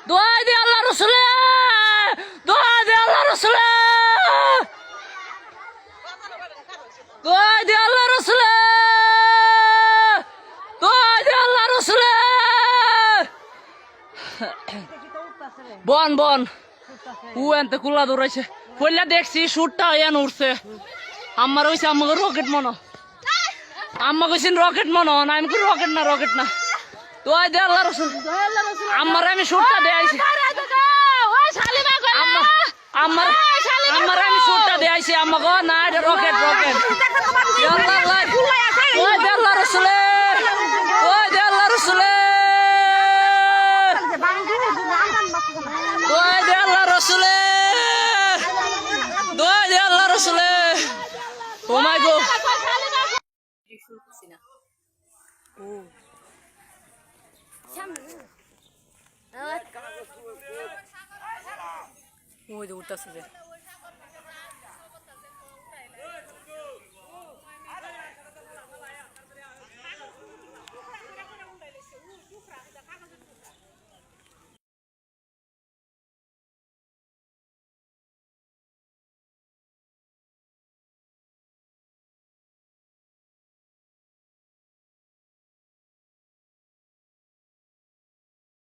দোয়া দে আল্লাহ রসুলে, দোয়া দে আল্লাহ রসুলে, দোয়া দে আল্লাহ রসুলে, দোয়া দে আল্লাহ রসুলে। বন বন ও এনতে কুল্লা দৌড়াইছে পড়লে দেখছি সুরটা এন উঠছে। আমার হয়েছে আমাকে রকেট মনো, আম্মা কইছেন রকেট মনো না, আমি রকেট না রকেট না। দোয়া দে আল্লাহ রসুল, আমার আমি সুরটা দেয়াইছি, আমার আমার আমি সুরটা দেয়াইছি আমাকে না, এটা রকেট রকেট। দোয়া দে আল্লাহ রসুলে, দোয়া দে আল্লাহ রসুলে, দোয়া দে আল্লাহ রসুলে, দোয়া দে আল্লাহ রসুলে। ও মাই গো ওই যে উঠতেছে যে